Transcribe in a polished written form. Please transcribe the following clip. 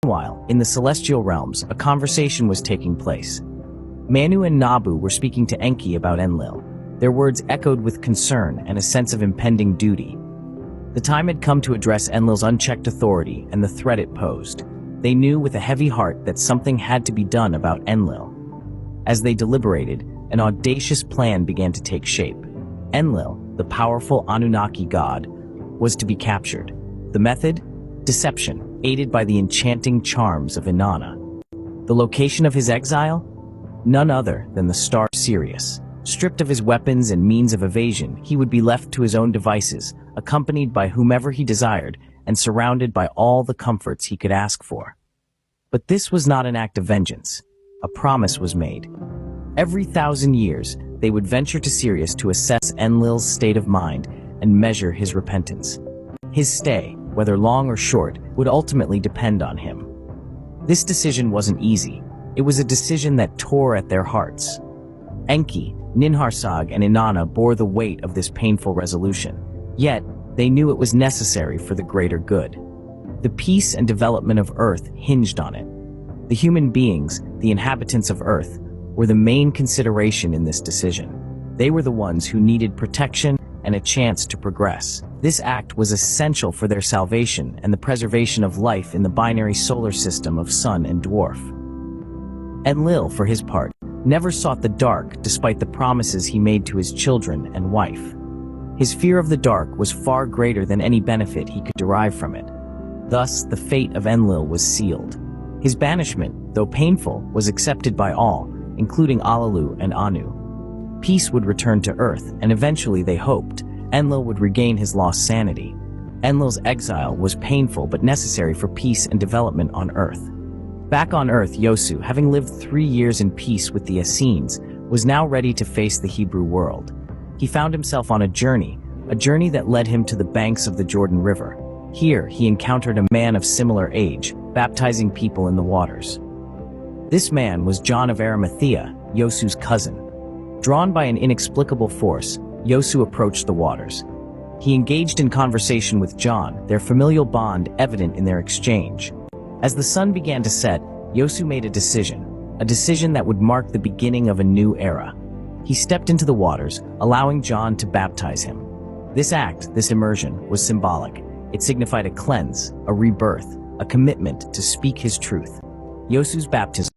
Meanwhile, in the celestial realms, a conversation was taking place. Manu and Nabu were speaking to Enki about Enlil. Their words echoed with concern and a sense of impending duty. The time had come to address Enlil's unchecked authority and the threat it posed. They knew with a heavy heart that something had to be done about Enlil. As they deliberated, an audacious plan began to take shape. Enlil, the powerful Anunnaki god, was to be captured. The method? Deception, aided by the enchanting charms of Inanna. The location of his exile? None other than the star Sirius. Stripped of his weapons and means of evasion, he would be left to his own devices, accompanied by whomever he desired, and surrounded by all the comforts he could ask for. But this was not an act of vengeance. A promise was made. Every 1,000 years, they would venture to Sirius to assess Enlil's state of mind and measure his repentance. His stay, whether long or short, would ultimately depend on him. This decision wasn't easy. It was a decision that tore at their hearts. Enki, Ninhursag, and Inanna bore the weight of this painful resolution. Yet, they knew it was necessary for the greater good. The peace and development of Earth hinged on it. The human beings, the inhabitants of Earth, were the main consideration in this decision. They were the ones who needed protection and a chance to progress. This act was essential for their salvation and the preservation of life in the binary solar system of sun and dwarf. Enlil, for his part, never sought the dark despite the promises he made to his children and wife. His fear of the dark was far greater than any benefit he could derive from it. Thus, the fate of Enlil was sealed. His banishment, though painful, was accepted by all, including Alalu and Anu. Peace would return to Earth, and eventually, they hoped, Enlil would regain his lost sanity. Enlil's exile was painful but necessary for peace and development on Earth. Back on Earth, Yosu, having lived 3 years in peace with the Essenes, was now ready to face the Hebrew world. He found himself on a journey that led him to the banks of the Jordan River. Here, he encountered a man of similar age, baptizing people in the waters. This man was John of Arimathea, Yosu's cousin. Drawn by an inexplicable force, Yosu approached the waters. He engaged in conversation with John, their familial bond evident in their exchange. As the sun began to set, Yosu made a decision that would mark the beginning of a new era. He stepped into the waters, allowing John to baptize him. This act, this immersion, was symbolic. It signified a cleanse, a rebirth, a commitment to speak his truth. Yosu's baptism